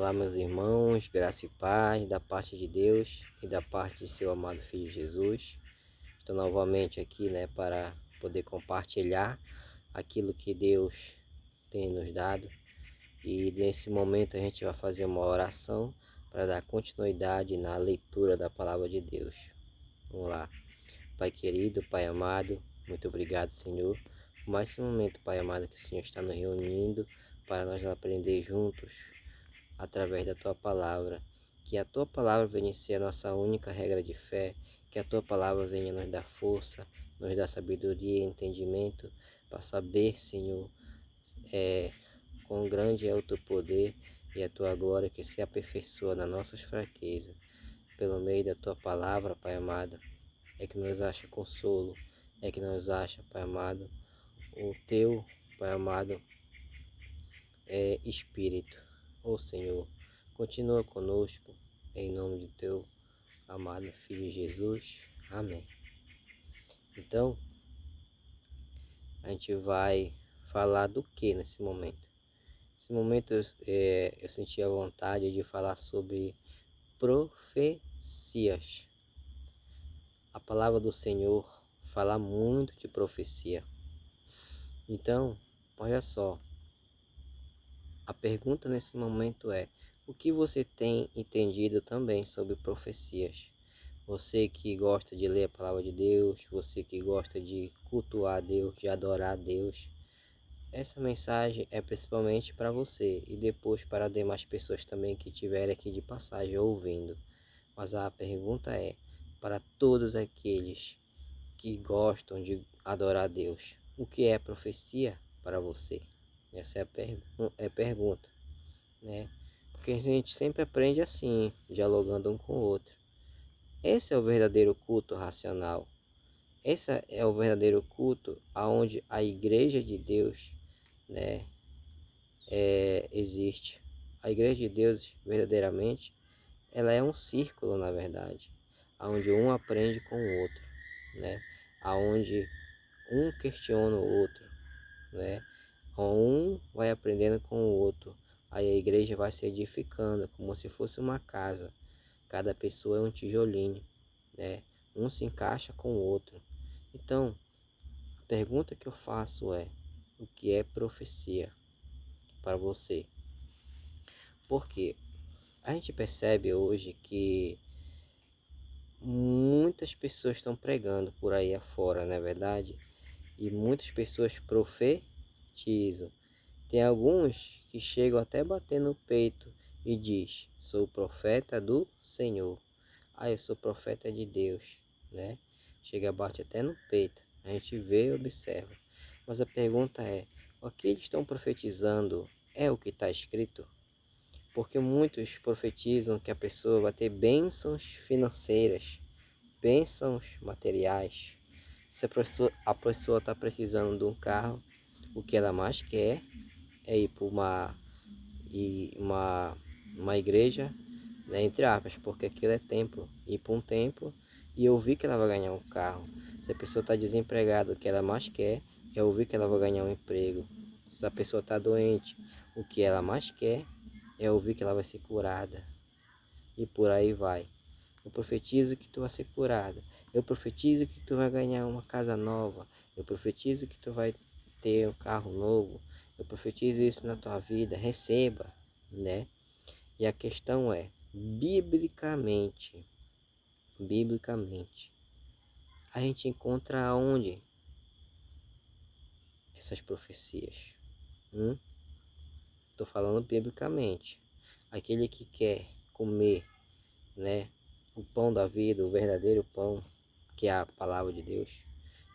Olá, meus irmãos, graça e paz da parte de Deus e da parte de seu amado Filho Jesus. Estou novamente aqui, para poder compartilhar aquilo que Deus tem nos dado. E nesse momento a gente vai fazer uma oração para dar continuidade na leitura da palavra de Deus. Vamos lá. Pai querido, Pai amado, muito obrigado, Senhor, por mais esse momento, Pai amado, que o Senhor está nos reunindo para nós aprender juntos através da Tua Palavra. Que a Tua Palavra venha ser a nossa única regra de fé, que a Tua Palavra venha nos dar força, nos dar sabedoria e entendimento para saber, Senhor, quão grande é o Teu poder e a Tua glória que se aperfeiçoa nas nossas fraquezas. Pelo meio da Tua Palavra, Pai amado, é que nos acha consolo, é que nos acha, Pai amado, o Teu, Pai amado, Espírito. Ó Senhor, continua conosco, em nome de Teu amado Filho Jesus. Amém. Então, a gente vai falar do que nesse momento? Nesse momento eu senti a vontade de falar sobre profecias. A palavra do Senhor fala muito de profecia. Então, olha só, a pergunta nesse momento é: o que você tem entendido também sobre profecias? Você que gosta de ler a palavra de Deus, você que gosta de cultuar a Deus, de adorar a Deus, essa mensagem é principalmente para você e depois para demais pessoas também que estiverem aqui de passagem ouvindo. Mas a pergunta é para todos aqueles que gostam de adorar a Deus: o que é profecia para você? Essa é a pergunta, né? Porque a gente sempre aprende assim, dialogando um com o outro. Esse é o verdadeiro culto racional. Esse é o verdadeiro culto aonde a igreja de Deus, né, existe. A igreja de Deus, verdadeiramente, ela é um círculo, na verdade, aonde um aprende com o outro, né? Aonde um questiona o outro, né? Um vai aprendendo com o outro. Aí a igreja vai se edificando como se fosse uma casa. Cada pessoa é um tijolinho, né? Um se encaixa com o outro. Então, a pergunta que eu faço é: o que é profecia para você? Porque a gente percebe hoje que muitas pessoas estão pregando por aí afora, não é verdade? E muitas pessoas profetizam. Tem alguns que chegam até a bater no peito e diz: sou profeta do Senhor. Eu sou profeta de Deus, né? Chega a bater até no peito. A gente vê e observa. Mas a pergunta é: o que eles estão profetizando é o que está escrito? Porque muitos profetizam que a pessoa vai ter bênçãos financeiras, bênçãos materiais. Se a pessoa está precisando de um carro, o que ela mais quer é ir para uma igreja, né, entre aspas, porque aquilo é templo. Ir para um templo e ouvir que ela vai ganhar um carro. Se a pessoa está desempregada, o que ela mais quer é ouvir que ela vai ganhar um emprego. Se a pessoa está doente, o que ela mais quer é ouvir que ela vai ser curada. E por aí vai. Eu profetizo que tu vai ser curada. Eu profetizo que tu vai ganhar uma casa nova. Eu profetizo que tu vai ter um carro novo. Eu profetizo isso na tua vida. Receba, né? E a questão é, biblicamente, a gente encontra onde essas profecias? Estou falando biblicamente. Aquele que quer comer, né, o pão da vida, o verdadeiro pão, que é a palavra de Deus.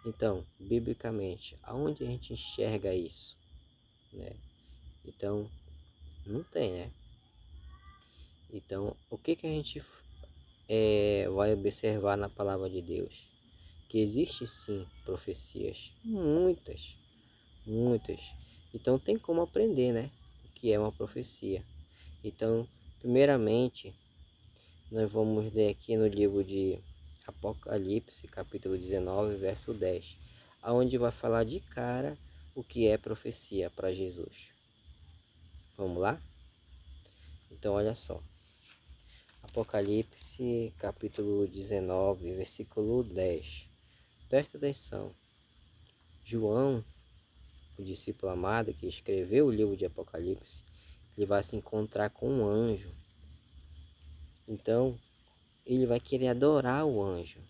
Então, biblicamente, aonde a gente enxerga isso, né? Então, não tem, né? Então, o que a gente vai observar na palavra de Deus? Que existe sim profecias, muitas. Então, tem como aprender, né? O que é uma profecia. Então, primeiramente, nós vamos ler aqui no livro de Apocalipse, capítulo 19, verso 10, aonde vai falar de cara o que é profecia para Jesus. Vamos lá? Então olha só, Apocalipse capítulo 19, versículo 10. Presta atenção. João, o discípulo amado que escreveu o livro de Apocalipse, ele vai se encontrar com um anjo. Então, ele vai querer adorar o anjo,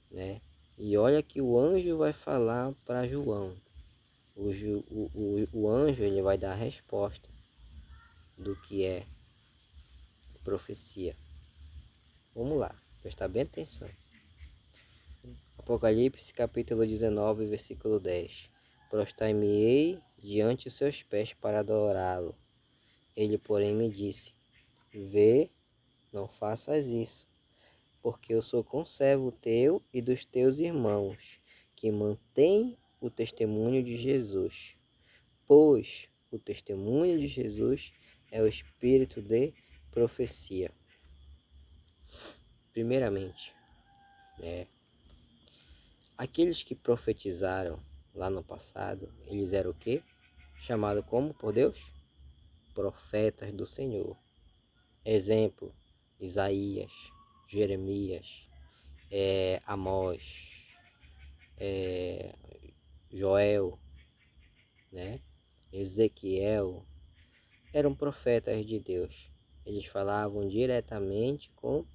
né? E olha que o anjo vai falar para João. O anjo ele vai dar a resposta do que é profecia. Vamos lá, prestar bem atenção. Apocalipse capítulo 19, versículo 10. Prostrai-me-ei diante os seus pés para adorá-lo. Ele, porém, me disse: Vê, não faças isso, porque eu sou conservo teu e dos teus irmãos, que mantém o testemunho de Jesus. Pois o testemunho de Jesus é o espírito de profecia. Primeiramente, aqueles que profetizaram lá no passado, eles eram o quê? Chamado como por Deus? Profetas do Senhor. Exemplo, Isaías, Jeremias, Amós, Joel, né? Ezequiel, eram profetas de Deus. Eles falavam diretamente com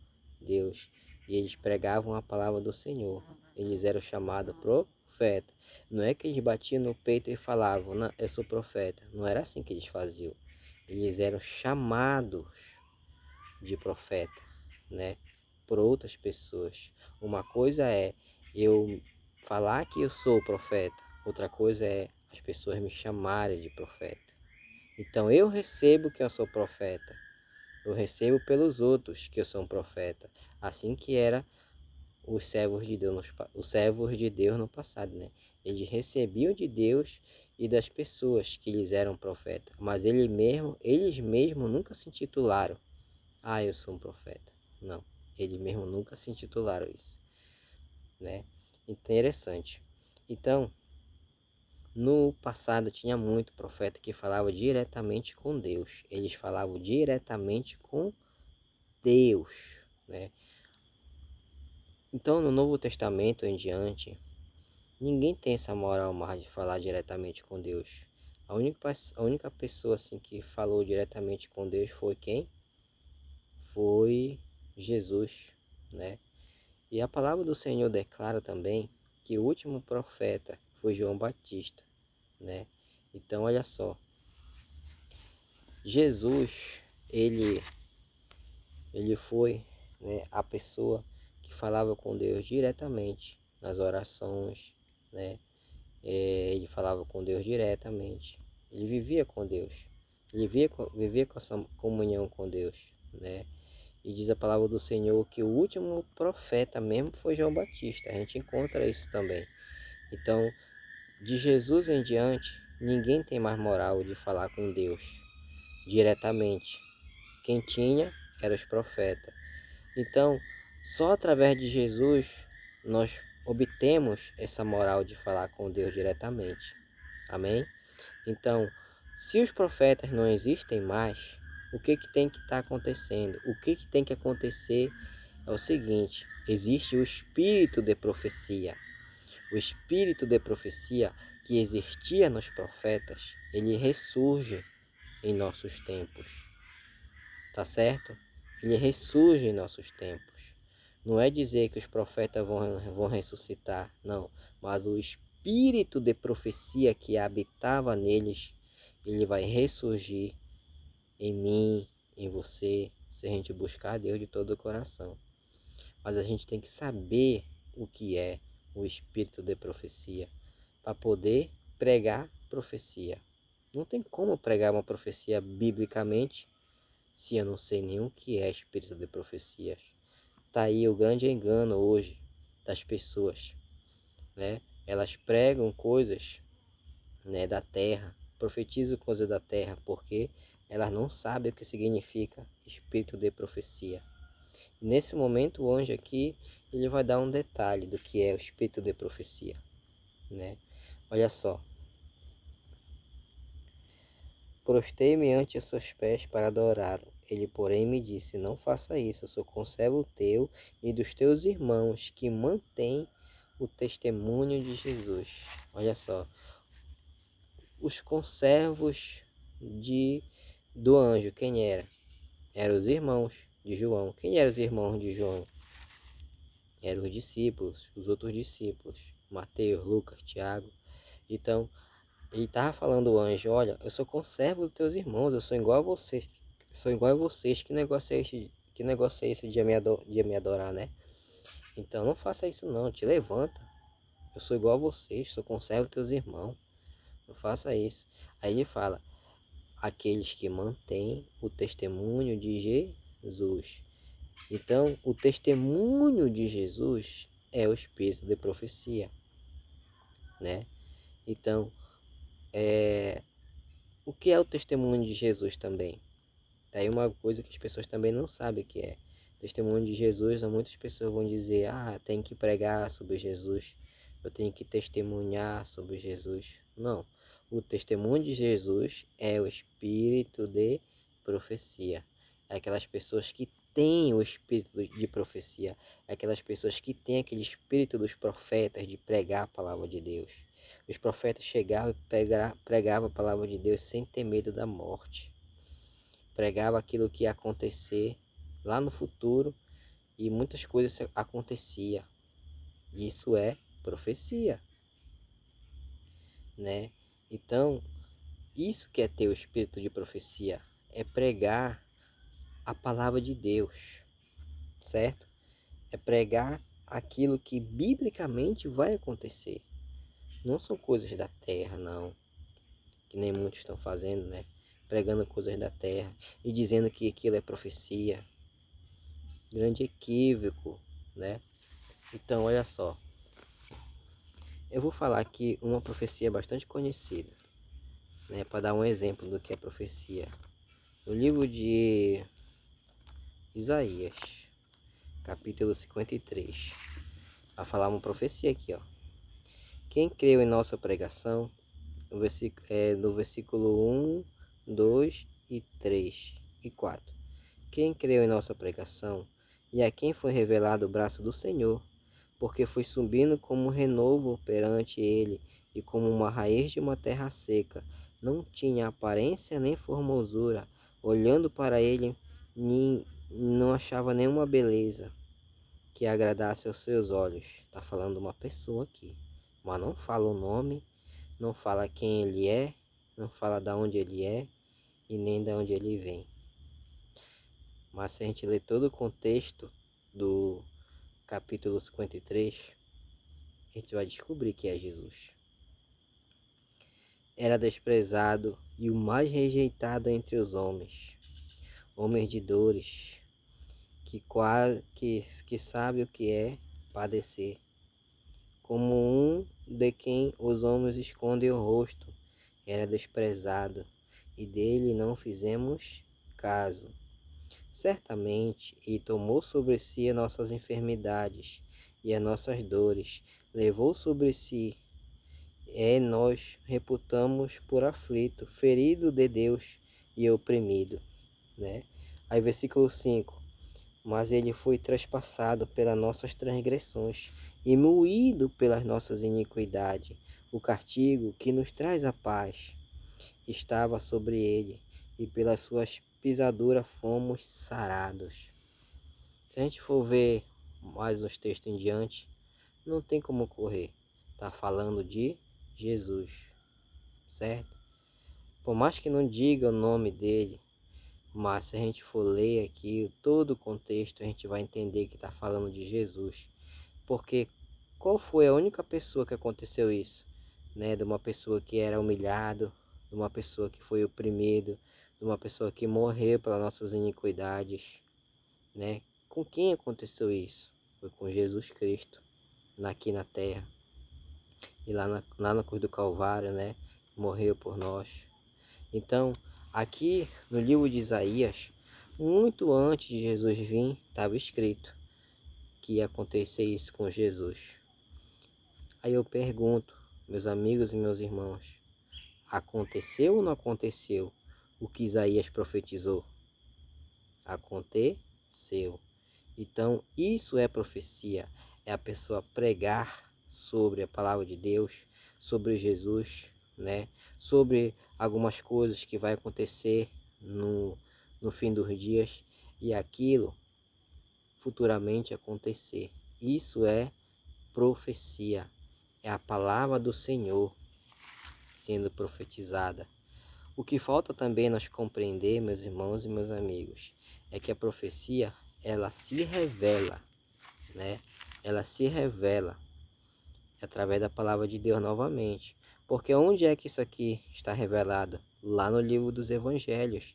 Deus e eles pregavam a palavra do Senhor. Eles eram chamados profetas. Não é que eles batiam no peito e falavam, não, eu sou profeta. Não era assim que eles faziam. Eles eram chamados de profeta, né? Por outras pessoas. Uma coisa é eu falar que eu sou profeta. Outra coisa é as pessoas me chamarem de profeta. Então eu recebo que eu sou profeta. Eu recebo pelos outros que eu sou um profeta. Assim que era os servos de Deus no passado, né? Eles recebiam de Deus e das pessoas que lhes eram profetas. Mas eles mesmos nunca se intitularam: Ah, eu sou um profeta. Não, eles mesmos nunca se intitularam isso, né? Interessante. Então, no passado tinha muito profeta que falava diretamente com Deus. Eles falavam diretamente com Deus, né? Então no Novo Testamento em diante, ninguém tem essa moral mais de falar diretamente com Deus. A única pessoa assim que falou diretamente com Deus foi quem? Foi Jesus, né? E a palavra do Senhor declara também que o último profeta foi João Batista, né? Então olha só, Jesus, ele foi, né, a pessoa que falava com Deus diretamente nas orações, né? Ele falava com Deus diretamente, ele vivia com Deus, ele vivia com essa comunhão com Deus, né? E diz a palavra do Senhor que o último profeta mesmo foi João Batista. A gente encontra isso também. Então, de Jesus em diante, ninguém tem mais moral de falar com Deus diretamente. Quem tinha eram os profetas. Então, só através de Jesus nós obtemos essa moral de falar com Deus diretamente. Amém? Então, se os profetas não existem mais, o que tem que estar acontecendo? O que tem que acontecer é o seguinte: existe o espírito de profecia. O espírito de profecia que existia nos profetas, ele ressurge em nossos tempos. Tá certo? Ele ressurge em nossos tempos. Não é dizer que os profetas vão ressuscitar, não. Mas o espírito de profecia que habitava neles, ele vai ressurgir em mim, em você, se a gente buscar Deus de todo o coração. Mas a gente tem que saber o que é o espírito de profecia para poder pregar profecia. Não tem como pregar uma profecia biblicamente se eu não sei nem o que é espírito de profecia. Está aí o grande engano hoje das pessoas, né? Elas pregam coisas, né, da terra, profetizam coisas da terra, porque elas não sabem o que significa espírito de profecia. Nesse momento o anjo aqui, ele vai dar um detalhe do que é o espírito de profecia, né? Olha só. prostei-me ante seus pés para adorá-lo. Ele, porém, me disse: não faça isso, eu sou conservo teu e dos teus irmãos que mantêm o testemunho de Jesus. Olha só, os conservos do anjo, quem era? Eram os irmãos de João. Quem eram os irmãos de João? Eram os discípulos, os outros discípulos, Mateus, Lucas, Tiago. Então, ele estava falando ao anjo: olha, eu sou conservo dos teus irmãos, eu sou igual a vocês. Sou igual a vocês. Que negócio é esse? Que negócio é esse de me adorar, né? Então não faça isso não, te levanta. Eu sou igual a vocês, sou conservo dos teus irmãos. Não faça isso. Aí ele fala: aqueles que mantêm o testemunho de Jesus. Então, o testemunho de Jesus é o espírito de profecia, né? Então, o que é o testemunho de Jesus também? Daí uma coisa que as pessoas também não sabem o que é. Testemunho de Jesus, muitas pessoas vão dizer: ah, tem que pregar sobre Jesus, eu tenho que testemunhar sobre Jesus. Não, o testemunho de Jesus é o espírito de profecia. É aquelas pessoas que têm o espírito de profecia, é aquelas pessoas que têm aquele espírito dos profetas de pregar a palavra de Deus. Os profetas chegavam e pregavam a palavra de Deus sem ter medo da morte. Pregava aquilo que ia acontecer lá no futuro e muitas coisas aconteciam. Isso é profecia, né? Então, isso que é ter o espírito de profecia, é pregar a palavra de Deus, certo? É pregar aquilo que biblicamente vai acontecer. Não são coisas da terra, não, que nem muitos estão fazendo, né? Pregando coisas da terra e dizendo que aquilo é profecia. Grande equívoco, né? Então, olha só. Eu vou falar aqui uma profecia bastante conhecida, né? Para dar um exemplo do que é profecia. No livro de Isaías, capítulo 53, vai falar uma profecia aqui, ó. Quem creu em nossa pregação, no versículo 1, 2 e 3 e 4. Quem creu em nossa pregação e a quem foi revelado o braço do Senhor, porque foi subindo como um renovo perante ele e como uma raiz de uma terra seca, não tinha aparência nem formosura, olhando para ele não achava nenhuma beleza que agradasse aos seus olhos. Está falando uma pessoa aqui, mas não fala o nome, não fala quem ele é, não fala de onde ele é e nem de onde ele vem. Mas se a gente ler todo o contexto do capítulo 53, a gente vai descobrir que é Jesus. Era desprezado e o mais rejeitado entre os homens, homens de dores, que sabe o que é padecer, como um de quem os homens escondem o rosto. Era desprezado e dele não fizemos caso. Certamente, e tomou sobre si as nossas enfermidades e as nossas dores, levou sobre si, e nós reputamos por aflito, ferido de Deus e oprimido, né? Aí versículo 5, mas ele foi traspassado pelas nossas transgressões e moído pelas nossas iniquidades. O castigo que nos traz a paz estava sobre ele, e pelas suas pisaduras fomos sarados. Se a gente for ver mais uns textos em diante, não tem como correr. Está falando de Jesus, certo? Por mais que não diga o nome dele, mas se a gente for ler aqui todo o contexto, a gente vai entender que está falando de Jesus. Porque qual foi a única pessoa que aconteceu isso? Né? De uma pessoa que era humilhado, de uma pessoa que foi oprimido, de uma pessoa que morreu pelas nossas iniquidades, né? Com quem aconteceu isso? Foi com Jesus Cristo, aqui na terra. E lá na cruz do Calvário, né? Morreu por nós. Então, aqui no livro de Isaías, muito antes de Jesus vir, estava escrito que ia acontecer isso com Jesus. Aí eu pergunto, meus amigos e meus irmãos, aconteceu ou não aconteceu o que Isaías profetizou? Aconteceu. Então, isso é profecia. É a pessoa pregar sobre a palavra de Deus, sobre Jesus, né? Sobre algumas coisas que vai acontecer no fim dos dias e aquilo futuramente acontecer. Isso é profecia. É a palavra do Senhor sendo profetizada. O que falta também nós compreender, meus irmãos e meus amigos, é que a profecia, ela se revela, né? Ela se revela através da palavra de Deus novamente. Porque onde é que isso aqui está revelado? Lá no livro dos Evangelhos.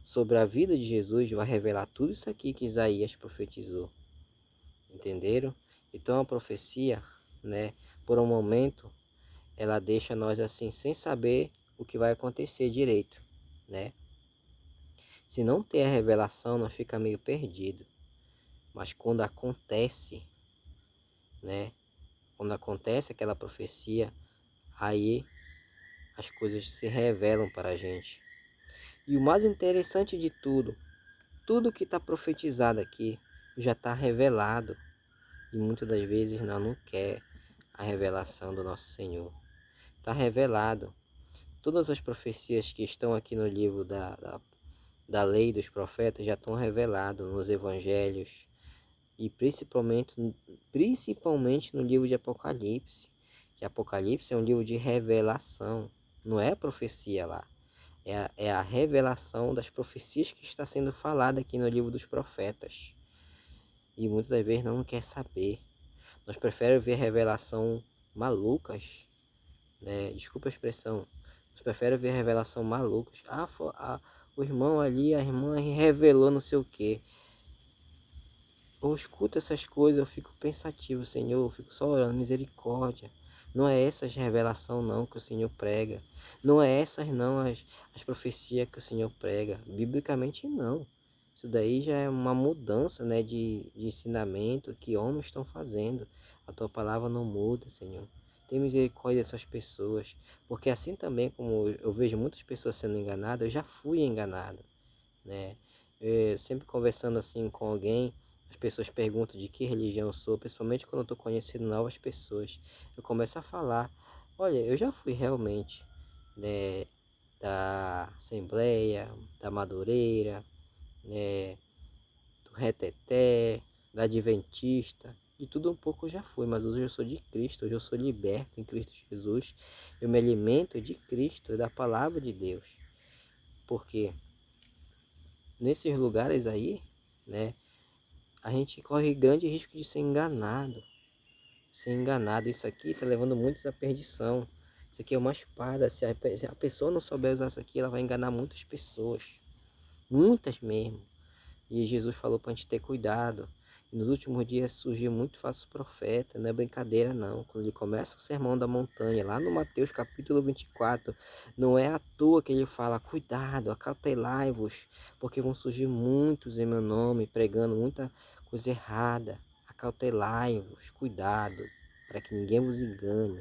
Sobre a vida de Jesus vai revelar tudo isso aqui que Isaías profetizou. Entenderam? Então a profecia, né, por um momento, ela deixa nós assim sem saber o que vai acontecer direito, né? Se não tem a revelação, nós fica meio perdido. Mas quando acontece, né? Quando acontece aquela profecia, aí as coisas se revelam para a gente. E o mais interessante de tudo que está profetizado aqui já está revelado. E muitas das vezes nós não quer a revelação do nosso Senhor. Está revelado. Todas as profecias que estão aqui no livro da lei dos profetas já estão reveladas nos evangelhos e principalmente no livro de Apocalipse. Que Apocalipse é um livro de revelação, não é profecia lá. É a revelação das profecias que está sendo falada aqui no livro dos profetas. E muitas das vezes não quer saber. Nós preferimos ver revelação malucas, né? Desculpa a expressão. Nós preferimos ver revelação malucas. O irmão ali, a irmã revelou não sei o que. Eu escuto essas coisas, eu fico pensativo, Senhor, eu fico só orando, misericórdia. Não é essas revelação não que o Senhor prega. Não é essas não as profecias que o Senhor prega. Biblicamente não. Isso daí já é uma mudança, né, de ensinamento que homens estão fazendo. A tua palavra não muda, Senhor. Tem misericórdia dessas pessoas. Porque assim também como eu vejo muitas pessoas sendo enganadas, eu já fui enganado, né? Sempre conversando assim com alguém, as pessoas perguntam de que religião eu sou, principalmente quando eu estou conhecendo novas pessoas. Eu começo a falar, olha, eu já fui realmente, né, da Assembleia, da Madureira, né, do Reteté, da Adventista, de tudo um pouco eu já fui, mas hoje eu sou de Cristo, hoje eu sou liberto em Cristo Jesus. Eu me alimento de Cristo, da palavra de Deus. Porque nesses lugares aí, né, a gente corre grande risco de ser enganado. Ser enganado. Isso aqui está levando muitos à perdição. Isso aqui é uma espada. Se a pessoa não souber usar isso aqui, ela vai enganar muitas pessoas. Muitas mesmo. E Jesus falou para a gente ter cuidado. E nos últimos dias surgiu muito falso profeta. Não é brincadeira não. Quando ele começa o sermão da montanha, lá no Mateus capítulo 24, não é à toa que ele fala, cuidado, acautelai-vos, porque vão surgir muitos em meu nome, pregando muita coisa errada. Acautelai-vos, cuidado, para que ninguém vos engane.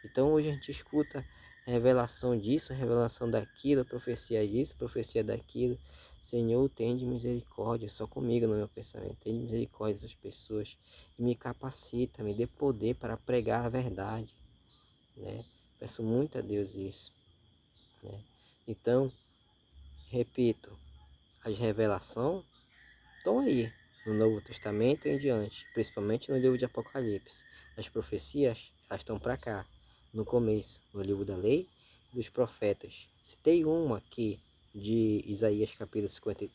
Então hoje a gente escuta revelação disso, revelação daquilo, profecia disso, profecia daquilo. Senhor, tem de misericórdia, só comigo no meu pensamento. Tem de misericórdia dessas pessoas e me capacita, me dê poder para pregar a verdade, né? Peço muito a Deus isso, né? Então, repito, as revelações estão aí no Novo Testamento e em diante, principalmente no livro de Apocalipse. As profecias, elas estão para cá, no começo, no livro da lei e dos profetas. Citei uma aqui de Isaías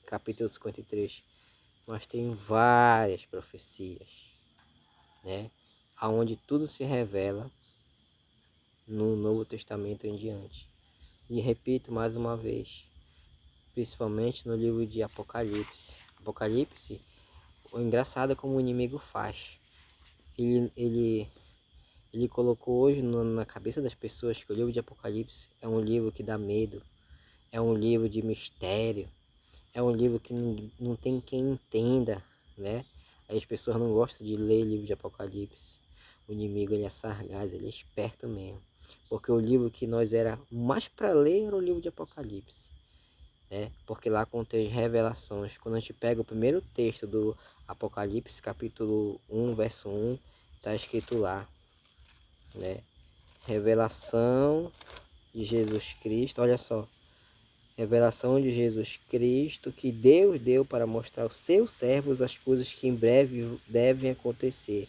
capítulo 53, mas tem várias profecias, né? Onde tudo se revela no Novo Testamento em diante. E repito mais uma vez, principalmente no livro de Apocalipse. Apocalipse, o engraçado é como o inimigo faz. Ele colocou hoje na cabeça das pessoas que o livro de Apocalipse é um livro que dá medo, é um livro de mistério, é um livro que não tem quem entenda, né? Aí as pessoas não gostam de ler livro de Apocalipse. O inimigo, ele é sagaz, ele é esperto mesmo. Porque o livro que nós era mais para ler era o livro de Apocalipse. né? Porque lá contém revelações. Quando a gente pega o primeiro texto do Apocalipse, capítulo 1, verso 1, está escrito lá, né? Revelação de Jesus Cristo, olha só. Revelação de Jesus Cristo que Deus deu para mostrar aos seus servos as coisas que em breve devem acontecer,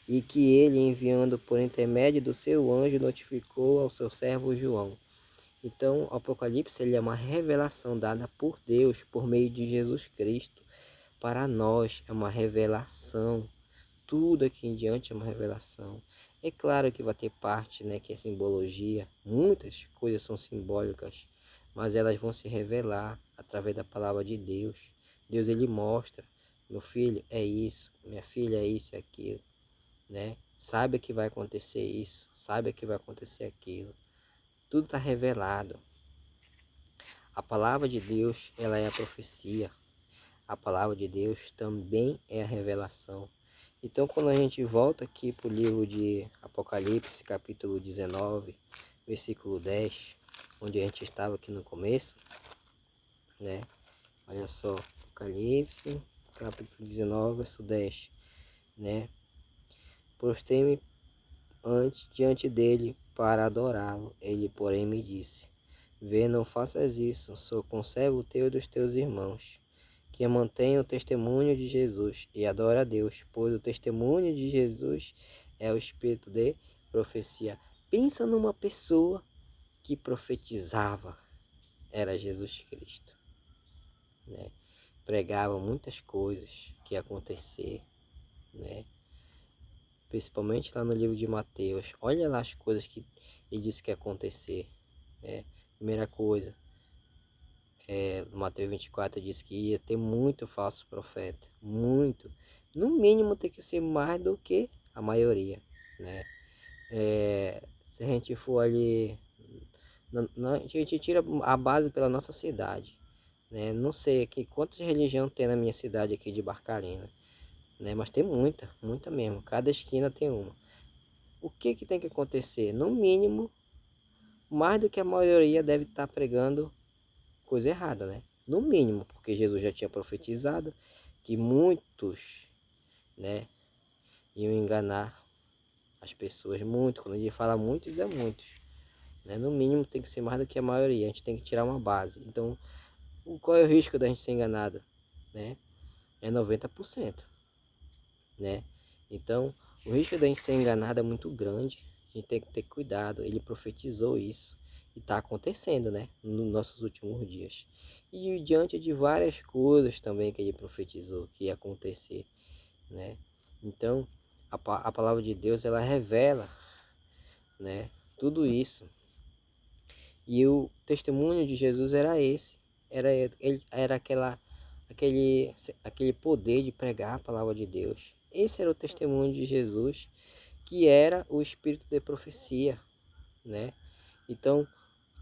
e que ele, enviando por intermédio do seu anjo, notificou ao seu servo João. Então, o Apocalipse ele é uma revelação dada por Deus por meio de Jesus Cristo. Para nós é uma revelação. Tudo aqui em diante é uma revelação. É claro que vai ter parte, né, que é simbologia. Muitas coisas são simbólicas, mas elas vão se revelar através da palavra de Deus. Deus ele mostra, meu filho é isso, minha filha é isso e aquilo, né? Saiba que vai acontecer isso, saiba que vai acontecer aquilo. Tudo está revelado. A palavra de Deus, ela é a profecia. A palavra de Deus também é a revelação. Então, quando a gente volta aqui para o livro de Apocalipse, capítulo 19, versículo 10, onde a gente estava aqui no começo, né? Olha só, Apocalipse, capítulo 19, verso 10, né? Prostei-me diante dele para adorá-lo. Ele, porém, me disse: Vê, não faças isso, sou conservo teu e dos teus irmãos, que mantenham o testemunho de Jesus, e adora a Deus, pois o testemunho de Jesus é o espírito de profecia. Pensa numa pessoa que profetizava, era Jesus Cristo, né? Pregava muitas coisas que ia acontecer, né? Principalmente lá no livro de Mateus. Olha lá as coisas que ele disse que ia acontecer, né? Primeira coisa, Mateus 24 diz que ia ter muito falso profeta, muito. No mínimo tem que ser mais do que a maioria, né? Se a gente for ali, a gente tira a base pela nossa cidade, né? Não sei aqui quantas religiões tem na minha cidade aqui de Barcarena, né? Mas tem muita, muita mesmo. Cada esquina tem uma. O que que tem que acontecer? No mínimo, mais do que a maioria deve estar pregando coisa errada, né? No mínimo, porque Jesus já tinha profetizado que muitos, né, iam enganar as pessoas muito. Quando ele fala muitos, é muitos, né? No mínimo tem que ser mais do que a maioria. A gente tem que tirar uma base. Então, qual é o risco da gente ser enganado, né? É 90%, né? Então, o risco da gente ser enganado é muito grande. A gente tem que ter cuidado. Ele profetizou isso e está acontecendo, né? Nos nossos últimos dias. E diante de várias coisas também que ele profetizou que ia acontecer, né? Então, a palavra de Deus, ela revela, né, tudo isso. E o testemunho de Jesus era esse. Era aquele poder de pregar a palavra de Deus. Esse era o testemunho de Jesus, que era o espírito de profecia, né? Então,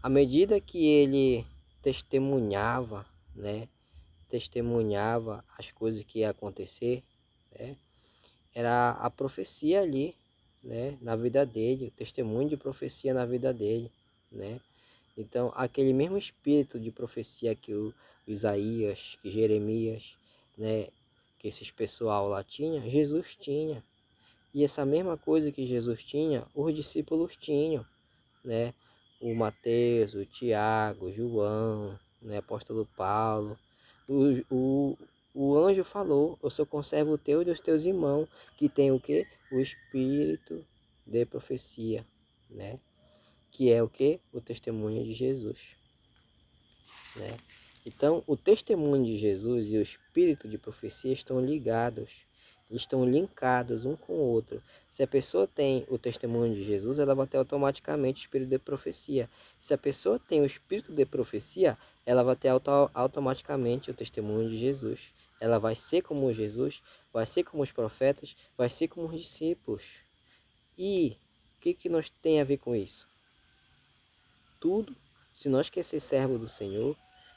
à medida que ele testemunhava, né, testemunhava as coisas que ia acontecer, né, era a profecia ali, né, na vida dele, o testemunho de profecia na vida dele, né? Então, aquele mesmo espírito de profecia que o Isaías, que Jeremias, né, que esses pessoal lá tinha, Jesus tinha. E essa mesma coisa que Jesus tinha, os discípulos tinham, né? O Mateus, o Tiago, o João, né? Apóstolo Paulo. O, o, o anjo falou: Eu sou conservo teu e dos teus irmãos, que tem o quê? O espírito de profecia, né? Que é o quê? O testemunho de Jesus, né? Então, o testemunho de Jesus e o espírito de profecia estão ligados, estão linkados um com o outro. Se a pessoa tem o testemunho de Jesus, ela vai ter automaticamente o espírito de profecia. Se a pessoa tem o espírito de profecia, ela vai ter automaticamente o testemunho de Jesus. Ela vai ser como Jesus, vai ser como os profetas, vai ser como os discípulos. E o que nós tem a ver com isso? Tudo. Se nós quer ser servo do Senhor,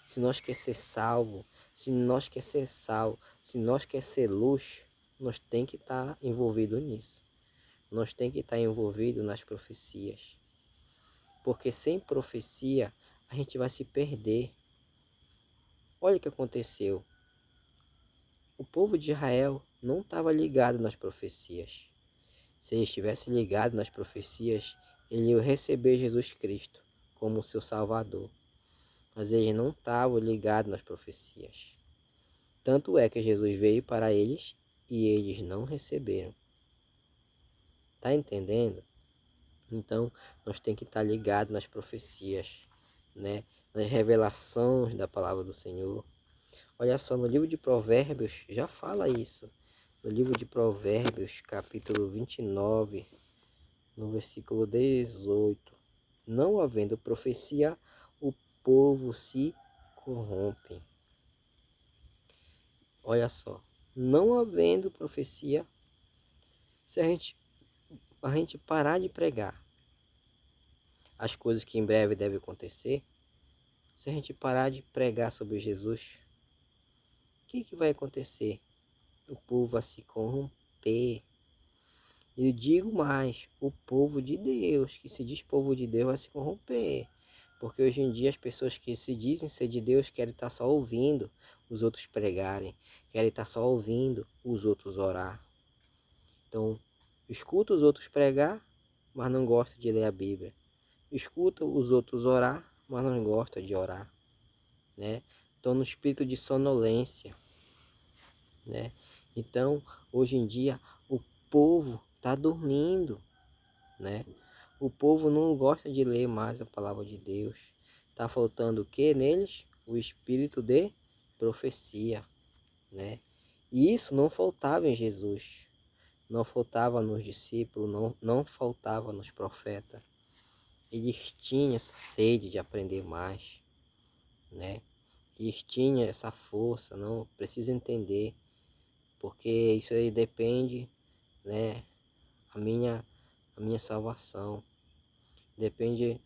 se nós quer ser salvo, se nós quer ser sal, se nós quer ser luz, nós tem que estar envolvido nisso. Nós tem que estar envolvido nas profecias. Porque sem profecia, a gente vai se perder. Olha o que aconteceu. O povo de Israel não estava ligado nas profecias. Se ele estivesse ligado nas profecias, ele ia receber Jesus Cristo como seu Salvador. Mas eles não estavam ligados nas profecias. Tanto é que Jesus veio para eles e eles não receberam. Tá entendendo? Então, nós temos que estar ligados nas profecias, né? Nas revelações da palavra do Senhor. Olha só, no livro de Provérbios já fala isso. No livro de Provérbios, capítulo 29, no versículo 18. Não havendo profecia, o povo se corrompe. Olha só, não havendo profecia, se a gente parar de pregar as coisas que em breve devem acontecer, se a gente parar de pregar sobre Jesus, o que vai acontecer? O povo vai se corromper. Eu digo mais, o povo de Deus, que se diz povo de Deus, vai se corromper. Porque hoje em dia as pessoas que se dizem ser de Deus querem estar só ouvindo os outros pregarem, querem estar só ouvindo os outros orar. Então, escuta os outros pregar, mas não gosta de ler a Bíblia. Escuta os outros orar, mas não gosta de orar, né? Estão no espírito de sonolência, né? Então, hoje em dia, o povo está dormindo, né? O povo não gosta de ler mais a palavra de Deus. Está faltando o que neles? O espírito de profecia, né? E isso não faltava em Jesus, não faltava nos discípulos, não faltava nos profetas. Eles tinham essa sede de aprender mais, né? Eles tinham essa força, não precisa entender, porque isso aí depende, né? A minha salvação depende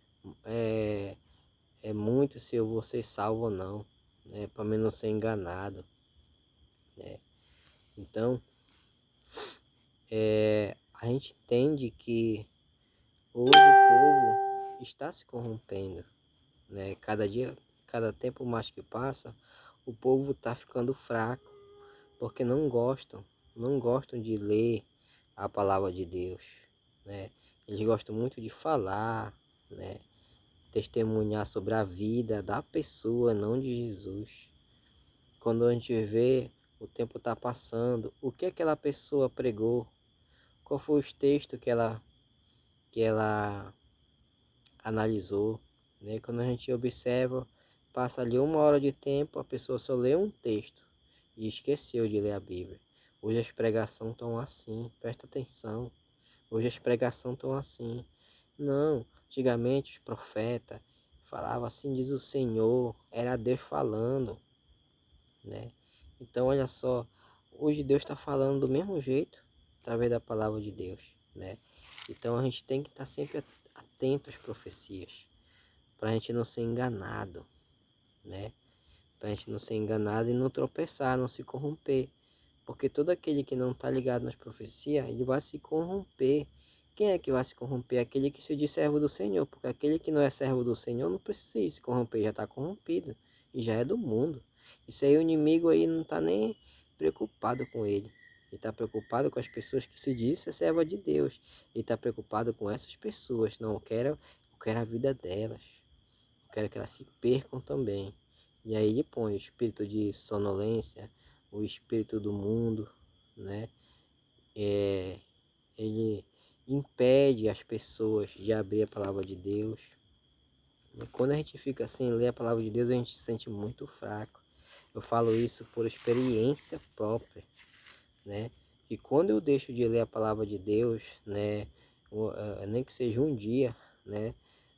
muito se eu vou ser salvo ou não, né? Para mim não ser enganado, né? Então, a gente entende que hoje o povo está se corrompendo, né? Cada dia, cada tempo mais que passa, o povo está ficando fraco, porque não gostam de ler a palavra de Deus, né? Eles gostam muito de falar, né? Testemunhar sobre a vida da pessoa, não de Jesus. Quando a gente vê, o tempo está passando, o que aquela pessoa pregou, qual foi os textos que ela analisou, né? Quando a gente observa, passa ali 1 hora de tempo, a pessoa só lê um texto e esqueceu de ler a Bíblia. Hoje as pregações estão assim, presta atenção. Hoje as pregações estão assim. Não, antigamente os profetas falavam assim, diz o Senhor, era Deus falando, né? Então olha só, hoje Deus está falando do mesmo jeito, através da palavra de Deus, né? Então a gente tem que estar sempre atento às profecias, para a gente não ser enganado, né? Para a gente não ser enganado e não tropeçar, não se corromper. Porque todo aquele que não está ligado nas profecias, ele vai se corromper. Quem é que vai se corromper? Aquele que se diz servo do Senhor. Porque aquele que não é servo do Senhor não precisa ir se corromper, já está corrompido. E já é do mundo. Isso aí o inimigo aí não está nem preocupado com ele. Ele está preocupado com as pessoas que se dizem ser serva de Deus. Ele está preocupado com essas pessoas. Não, eu quero a vida delas. Eu quero que elas se percam também. E aí ele põe o espírito de sonolência, o espírito do mundo, né? Ele impede as pessoas de abrir a palavra de Deus. E quando a gente fica sem ler a palavra de Deus, a gente se sente muito fraco. Eu falo isso por experiência própria, né? E quando eu deixo de ler a palavra de Deus, né? Nem que seja um dia, né?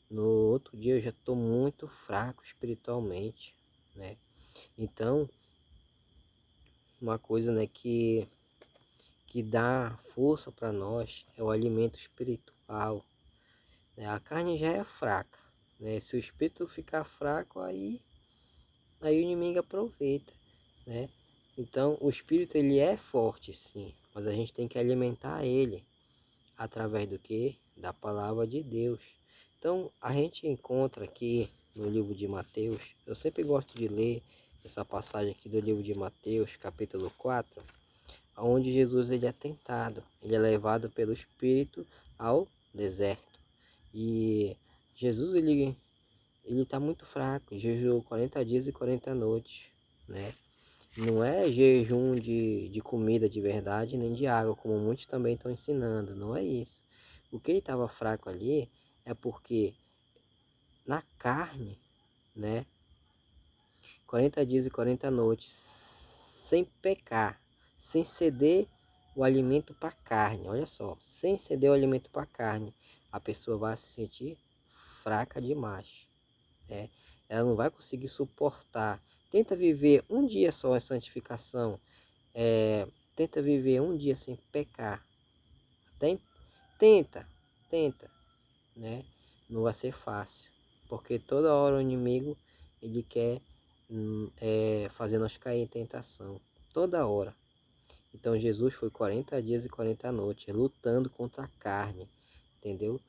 No outro dia eu já estou muito fraco espiritualmente, né? Então, uma coisa, né, que dá força para nós é o alimento espiritual, né? A carne já é fraca, né? Se o espírito ficar fraco, aí o inimigo aproveita, né? Então, o espírito ele é forte, sim, mas a gente tem que alimentar ele através do que? Da palavra de Deus. Então, a gente encontra aqui no livro de Mateus, eu sempre gosto de ler essa passagem aqui do livro de Mateus, capítulo 4, onde Jesus ele é tentado, ele é levado pelo Espírito ao deserto. E Jesus ele está muito fraco, jejuou 40 dias e 40 noites, né? Não é jejum de comida de verdade, nem de água, como muitos também estão ensinando, não é isso. O que ele estava fraco ali é porque na carne, né? 40 dias e 40 noites, sem pecar, sem ceder o alimento para a carne, olha só, sem ceder o alimento para a carne, a pessoa vai se sentir fraca demais, né? Ela não vai conseguir suportar. Tenta viver um dia só em santificação, tenta viver um dia sem pecar, tenta, tenta, né? Não vai ser fácil, porque toda hora o inimigo ele quer fazer nós cair em tentação, toda hora. Então Jesus foi 40 dias e 40 noites lutando contra a carne, entendeu?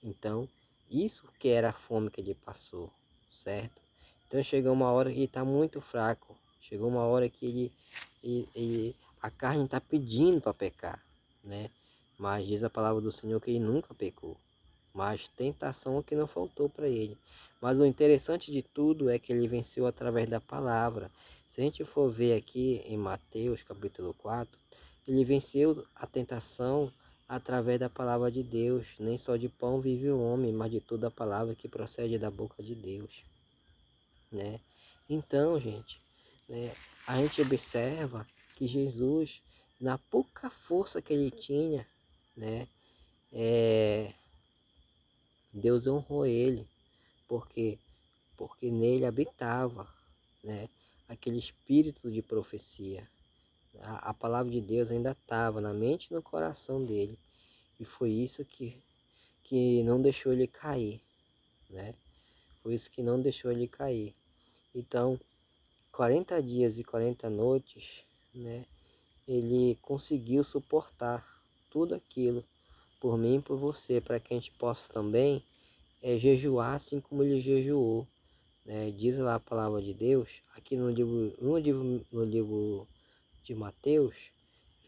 Então isso que era a fome que ele passou, certo? Então chegou uma hora que ele está muito fraco, chegou uma hora que a carne está pedindo para pecar, né? Mas diz a palavra do Senhor que ele nunca pecou, mas tentação é o que não faltou para ele. Mas o interessante de tudo é que ele venceu através da palavra. Se a gente for ver aqui em Mateus capítulo 4, ele venceu a tentação através da palavra de Deus. Nem só de pão vive o homem, mas de toda a palavra que procede da boca de Deus, né? Então, gente, né, a gente observa que Jesus, na pouca força que ele tinha, né, Deus honrou ele, porque nele habitava, né, aquele espírito de profecia. A palavra de Deus ainda estava na mente e no coração dele, e foi isso que não deixou ele cair, né? Foi isso que não deixou ele cair. Então, 40 dias e 40 noites, né, ele conseguiu suportar tudo aquilo por mim e por você, para que a gente possa também jejuar assim como ele jejuou, né? Diz lá a palavra de Deus, aqui no livro de Mateus,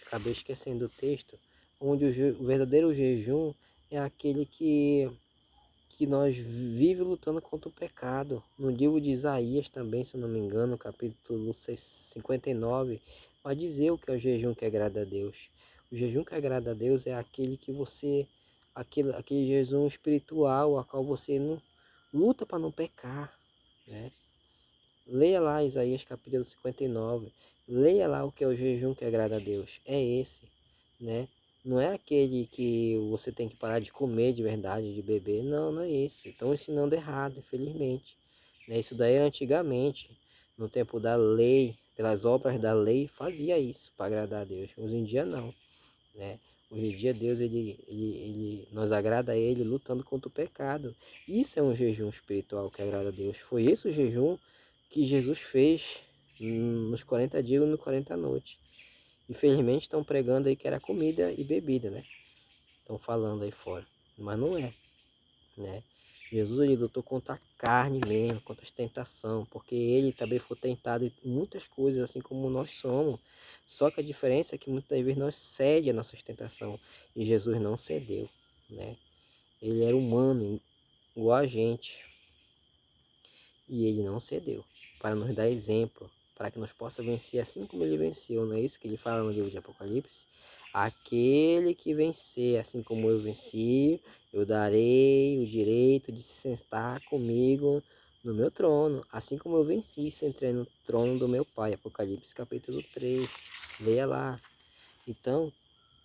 acabei esquecendo o texto, onde o verdadeiro jejum é aquele que nós vive lutando contra o pecado. No livro de Isaías também, se eu não me engano, capítulo 59, vai dizer o que é o jejum que agrada a Deus. O jejum que agrada a Deus é aquele que você, aquele jejum espiritual, a qual você não luta para não pecar, né? Leia lá Isaías capítulo 59, leia lá o que é o jejum que agrada a Deus. É esse, né? Não é aquele que você tem que parar de comer de verdade, de beber. Não, não é isso. Estão ensinando errado, infelizmente, né? Isso daí era antigamente, no tempo da lei, pelas obras da lei, fazia isso para agradar a Deus. Hoje em dia não, né? Hoje em dia Deus ele nos agrada a Ele lutando contra o pecado. Isso é um jejum espiritual que agrada a Deus. Foi esse o jejum que Jesus fez nos 40 dias e nos 40 noites. Infelizmente estão pregando aí que era comida e bebida, né? Estão falando aí fora. Mas não é, né? Jesus ele lutou contra a carne mesmo, contra as tentações, porque ele também foi tentado em muitas coisas, assim como nós somos. Só que a diferença é que muitas vezes nós cede a nossa tentação e Jesus não cedeu, né? Ele era humano, igual a gente, e ele não cedeu, para nos dar exemplo, para que nós possamos vencer assim como ele venceu. Não é isso que ele fala no livro de Apocalipse? Aquele que vencer, assim como eu venci, eu darei o direito de se sentar comigo no meu trono, assim como eu venci, sentei no trono do meu Pai. Apocalipse capítulo 3, leia lá. Então,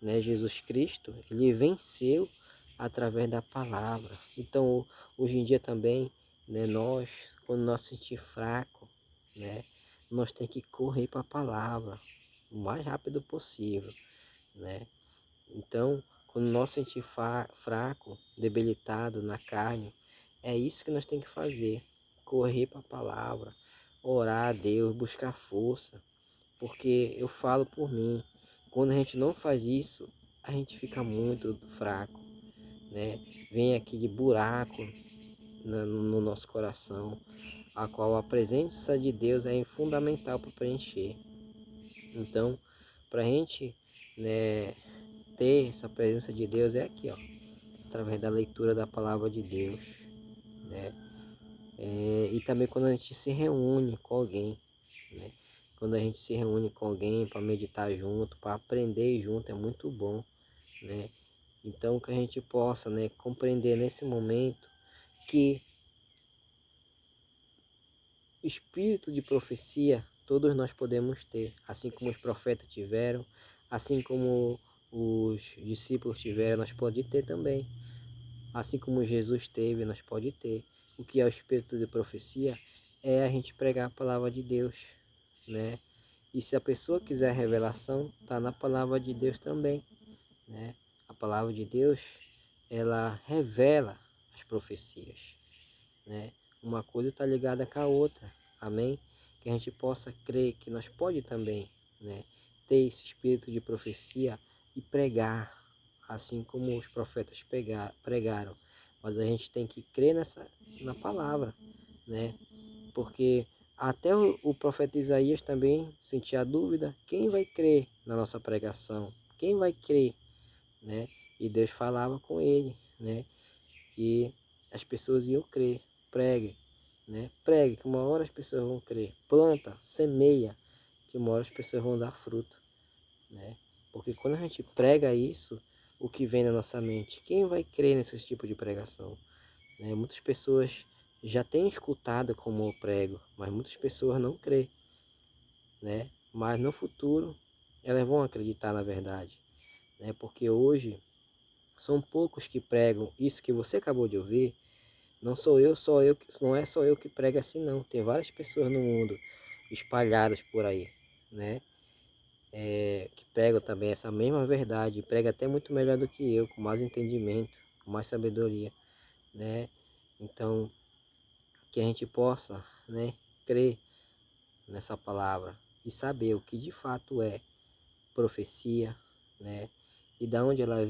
né, Jesus Cristo, ele venceu através da palavra. Então, hoje em dia também, né, nós, quando nós sentir fraco, né, nós tem que correr para a palavra o mais rápido possível, né? Então, quando nós sentir fraco, debilitado na carne, é isso que nós tem que fazer, correr para a palavra, orar a Deus, buscar força, porque eu falo por mim, quando a gente não faz isso, a gente fica muito fraco, né? Vem aquele buraco no nosso coração, a qual a presença de Deus é fundamental para preencher. Então, para a gente, né, ter essa presença de Deus é aqui, ó, através da leitura da palavra de Deus, né? E também quando a gente se reúne com alguém, né? Quando a gente se reúne com alguém para meditar junto, para aprender junto, é muito bom, né? Então que a gente possa, né, compreender nesse momento que espírito de profecia todos nós podemos ter, assim como os profetas tiveram, assim como os discípulos tiveram, nós podemos ter também. Assim como Jesus teve, nós pode ter. O que é o espírito de profecia? É a gente pregar a palavra de Deus, né? E se a pessoa quiser revelação, está na palavra de Deus também, né? A palavra de Deus, ela revela as profecias, né? Uma coisa está ligada com a outra, amém? Que a gente possa crer que nós pode também, né, ter esse espírito de profecia e pregar, assim como os profetas pregaram. Mas a gente tem que crer na palavra, né? Porque até o profeta Isaías também sentia a dúvida, quem vai crer na nossa pregação? Quem vai crer, né? E Deus falava com ele, né? E as pessoas iam crer. Pregue, né? Pregue, que uma hora as pessoas vão crer. Planta, semeia, que uma hora as pessoas vão dar fruto, né? Porque quando a gente prega isso, o que vem na nossa mente? Quem vai crer nesse tipo de pregação? Né? Muitas pessoas já têm escutado como eu prego, mas muitas pessoas não crêem, né? Mas no futuro elas vão acreditar na verdade, né? Porque hoje são poucos que pregam isso que você acabou de ouvir. Não é só eu que prego assim não. Tem várias pessoas no mundo espalhadas por aí, né? Que pregam também essa mesma verdade, prega até muito melhor do que eu, com mais entendimento, com mais sabedoria, né? Então, que a gente possa, né, crer nessa palavra e saber o que de fato é profecia, né? E da onde ela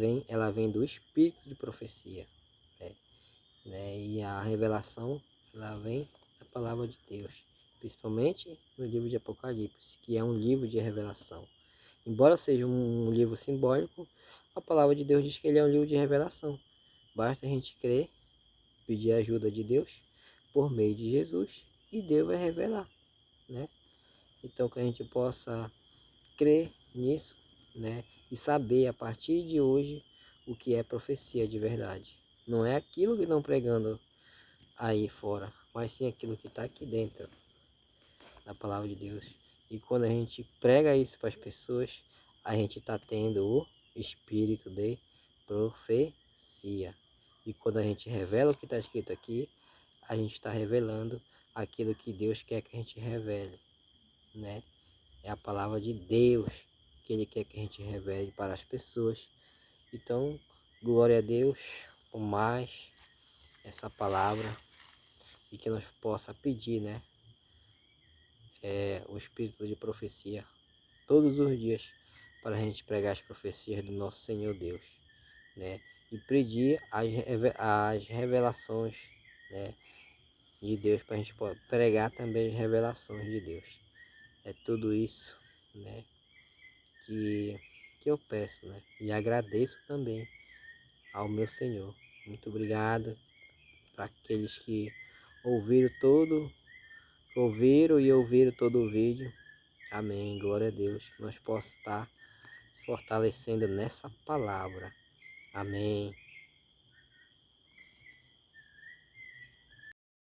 vem do espírito de profecia, né? E a revelação, ela vem da palavra de Deus, principalmente no livro de Apocalipse, que é um livro de revelação. Embora seja um livro simbólico, a palavra de Deus diz que ele é um livro de revelação. Basta a gente crer, pedir a ajuda de Deus por meio de Jesus e Deus vai revelar, né? Então que a gente possa crer nisso, né? E saber a partir de hoje o que é profecia de verdade. Não é aquilo que estão pregando aí fora, mas sim aquilo que está aqui dentro da palavra de Deus. E quando a gente prega isso para as pessoas, a gente está tendo o espírito de profecia. E quando a gente revela o que está escrito aqui, a gente está revelando aquilo que Deus quer que a gente revele, né? É a palavra de Deus que Ele quer que a gente revele para as pessoas. Então, glória a Deus por mais essa palavra e que nós possa pedir, né? O espírito de profecia todos os dias para a gente pregar as profecias do nosso Senhor Deus, né? E pedir as revelações, né, de Deus para a gente pregar também as revelações de Deus. É tudo isso, né, que eu peço, né? E agradeço também ao meu Senhor. Muito obrigado para aqueles que ouviram todo o vídeo. Amém. Glória a Deus. Que nós possamos estar fortalecendo nessa palavra. Amém.